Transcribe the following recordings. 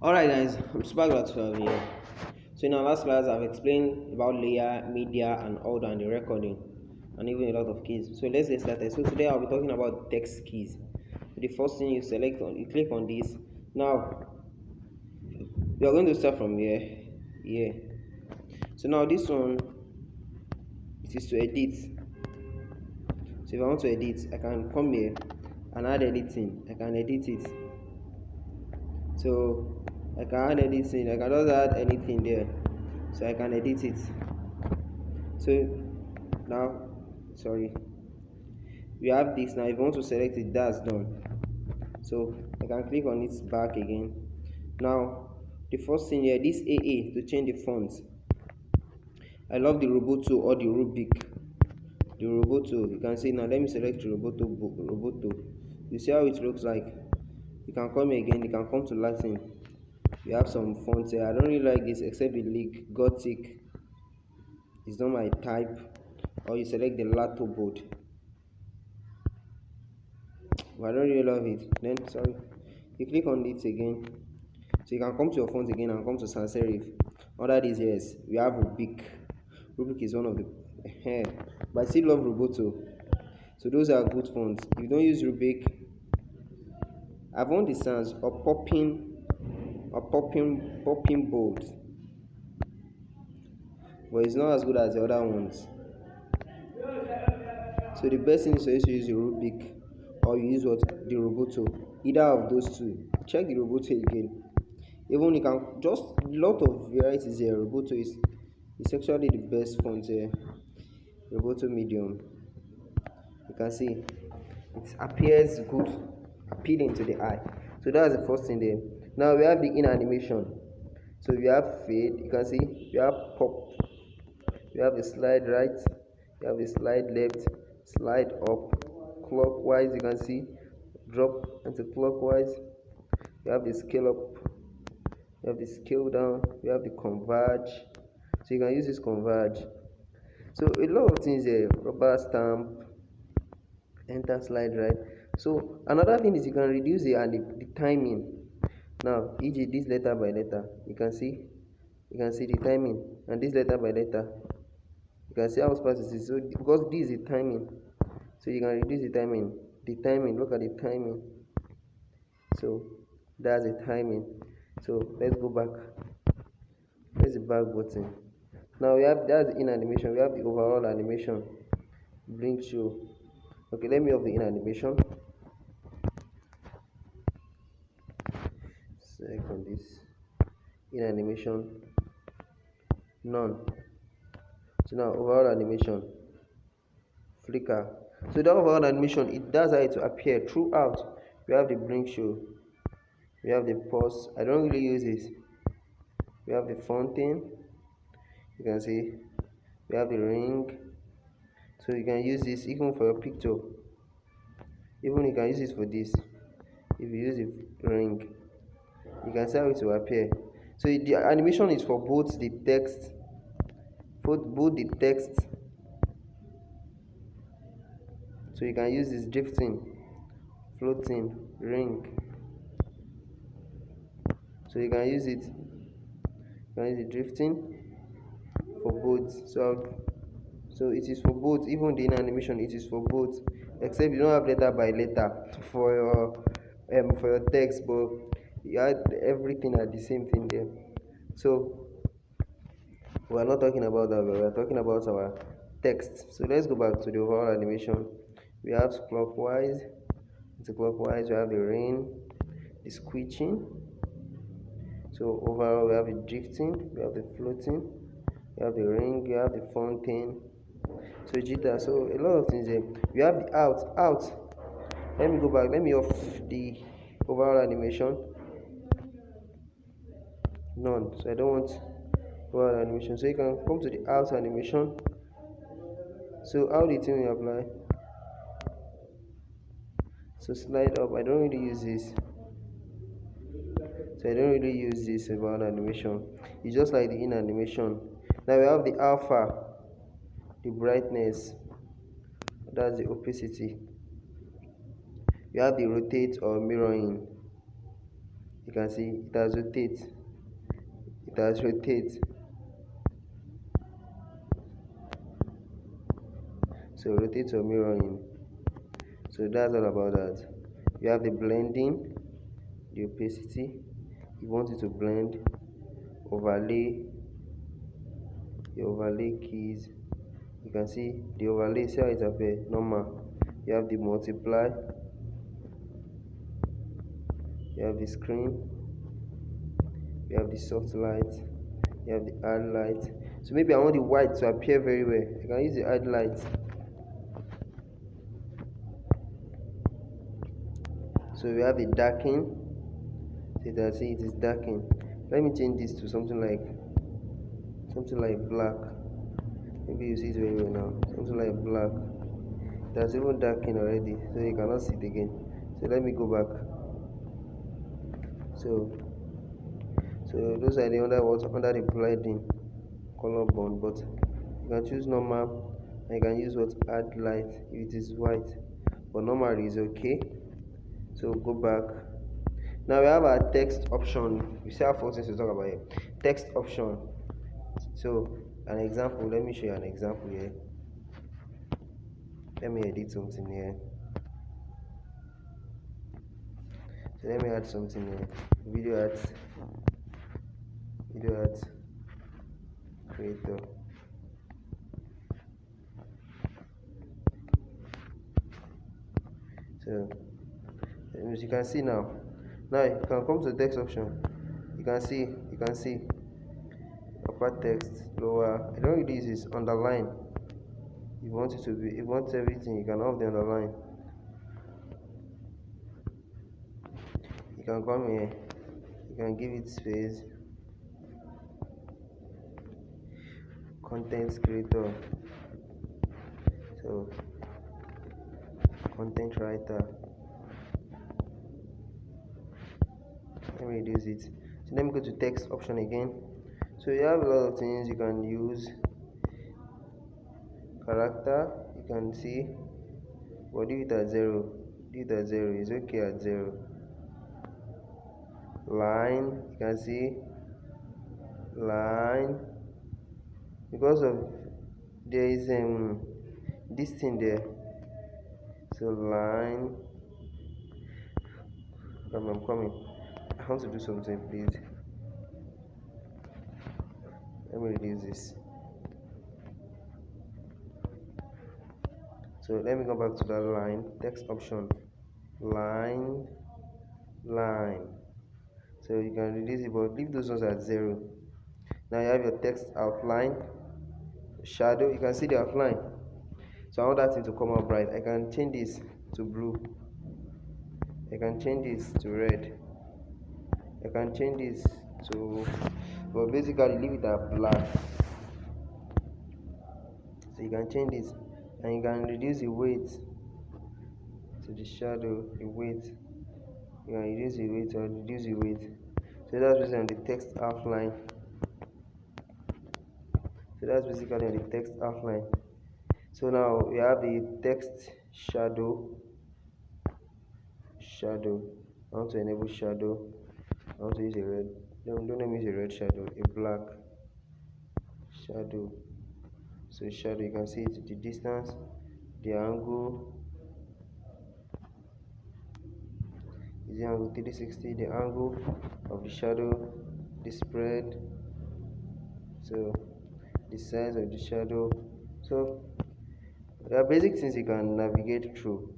Alright guys, I'm super glad to have you here. So in our last class I've explained about layer, media and audio and the recording and even a lot of keys. So let's get started. So today I'll be talking about text keys. So the first thing you click on this. Now we are going to start from here. So now this one it is to edit. So if I want to edit, I can come here and add editing. I can edit it. So I can add anything, I can just add anything there, so I can edit it. So now, sorry, we have this. Now if you want to select it, that's done. So I can click on it back again. Now the first thing here, this AA to change the font. I love the Roboto or the Rubik. The Roboto, you can see. Now let me select the Roboto. You see how it looks like. You can come again, you can come to Latin. We have some fonts here. I don't really like this except the leak Gothic. It's not my type. Or you select the Lato board. But I don't really love it. Then sorry, you click on it again. So you can come to your font again and come to sans serif. Under this, yes, we have Rubik. Rubik is one of the but I still love Roboto. So those are good fonts. If you don't use Rubik, I've won the sans or popping bold, but it's not as good as the other ones. So the best thing is to use the Rubik or you use what, the Roboto. Either of those two. Check the Roboto again. Even you can just a lot of varieties here. Roboto is actually the best font here. Roboto medium. You can see it appears good, appealing to the eye. So that's the first thing there. Now we have the in animation. So we have fade. You can see we have pop. We have the slide right. You have the slide left, slide up, clockwise. You can see drop into clockwise. You have the scale up, you have the scale down, you have the converge. So you can use this converge. So a lot of things here. Rubber stamp, enter slide right. So another thing is you can reduce the timing. Now, e.g. this letter by letter, you can see the timing, and this letter by letter. You can see how fast it is. So because this is the timing, so you can reduce the timing. Look at the timing. So that's the timing. So let's go back. Where's the back button? Now we have that's the in animation. We have the overall animation. Blink show. Okay, let me off the in animation. Select on this. In animation. None. So now overall animation. Flicker. So that overall animation, it does how it to appear throughout. We have the blink show. We have the pause. I don't really use this. We have the fountain. You can see we have the ring. So you can use this even for your picture. Even you can use this for this. If you use the ring, you can see how it will appear. So the animation is for both the text, both the text. So you can use this drifting, floating, ring. So you can use it. You can use the drifting for both. So it is for both. Even the in animation, it is for both. Except you don't have letter by letter for your text, but you add everything at the same thing there. So we are not talking about that, we are talking about our text. So let's go back to the overall animation. We have clockwise, anti-clockwise, we have the rain, the squishing. So overall we have the drifting, we have the floating, we have the ring, we have the fountain, so jitter. So a lot of things there. We have the out. Let me go back, let me off the overall animation. None. So I don't want overall animation. So you can come to the out animation. So how the thing will apply? So slide up. I don't really use this. So I don't really use this about animation. It's just like the in animation. Now we have the alpha, the brightness, that's the opacity. We have the rotate or mirroring. You can see it has rotate. It has rotate. So rotate or mirroring. So that's all about that. You have the blending, the opacity. You want it to blend, overlay, the overlay keys. You can see the overlay, see how it appears normal. You have the multiply, you have the screen, you have the soft light, you have the add light. So maybe I want the white to appear very well. I can use the add light. So we have the darken. So you can see it is darkened. Let me change this to something like black. Maybe you see it very well now. Something like black. It has even darkened already, so you cannot see it again. So let me go back. So those are the under the blending color bond, but you can choose normal and you can use what add light if it is white, but normal is okay. So go back. Now we have our text option. We still have 4 things to talk about here. Text option. So an example, let me show you an example here. Let me edit something here. So let me add something here. Video ads creator. So as you can see now you can come to the text option. You can see upper text, lower. I don't really use this underline. If you want it to be, if you want everything, you can off the underline. You can come here, you can give it space. Content creator. So content writer. Let me reduce it. So let me go to text option again. So you have a lot of things you can use. Character, you can see, but leave it at 0. Leave it at 0. It's okay at 0. Line, you can see line, because of there is this thing there. So line. I'm coming. I want to do something, please. Let me reduce this. So let me go back to that line. Text option. Line. So you can reduce it, but leave those ones at 0. Now you have your text outline. Shadow. You can see the outline. So I want that thing to come out bright. I can change this to blue. I can change this to red. I can change this to, but basically leave it at black. So you can change this and you can reduce the weight to the shadow, the weight. You can reduce the weight or reduce the weight. So that's basically on the text outline. So now we have the text shadow. I want to enable shadow. I want to use a red. Don't let me use a red shadow, a black shadow. So shadow, you can see it, the distance, the angle. Is the angle 360, the angle of the shadow, the spread, so the size of the shadow. So there are basic things you can navigate through.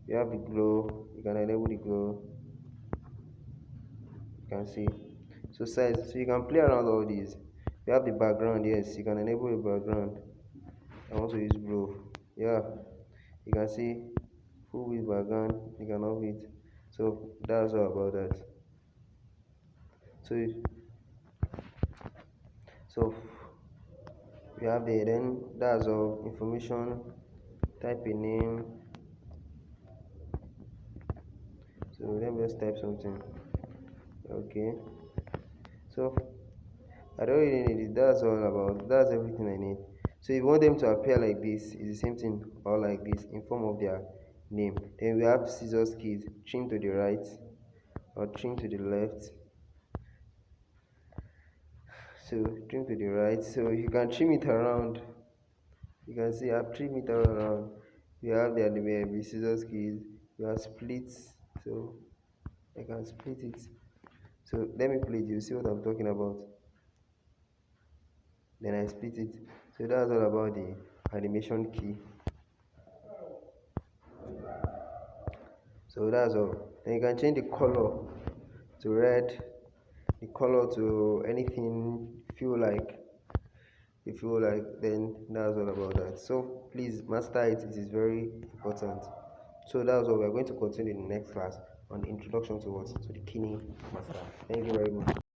You have the glow, you can enable the glow. You can see. So size, so you can play around all these. You have the background, yes, you can enable the background. I want to use blue. Yeah, you can see full width background, you can off it. So that's all about that. So we have the then that's all. Information, type a name. So let me just type something. Okay, so I don't really need it. That's all about, that's everything I need. So if you want them to appear like this, it's the same thing, or like this in form of their name. Then we have scissors keys, trim to the right, I'll trim to the left. So trim to the right. So you can trim it around. You can see I've trimmed it all around. You have the scissors keys. You have splits. So I can split it. So let me play it. You see what I'm talking about. Then I split it. So that's all about the animation key. So that's all. Then you can change the color to red, the color to anything you feel like, then that's all about that. So please master it, it is very important. So that's all. We're going to continue in the next class on the introduction to what, to the KineMaster. Thank you very much.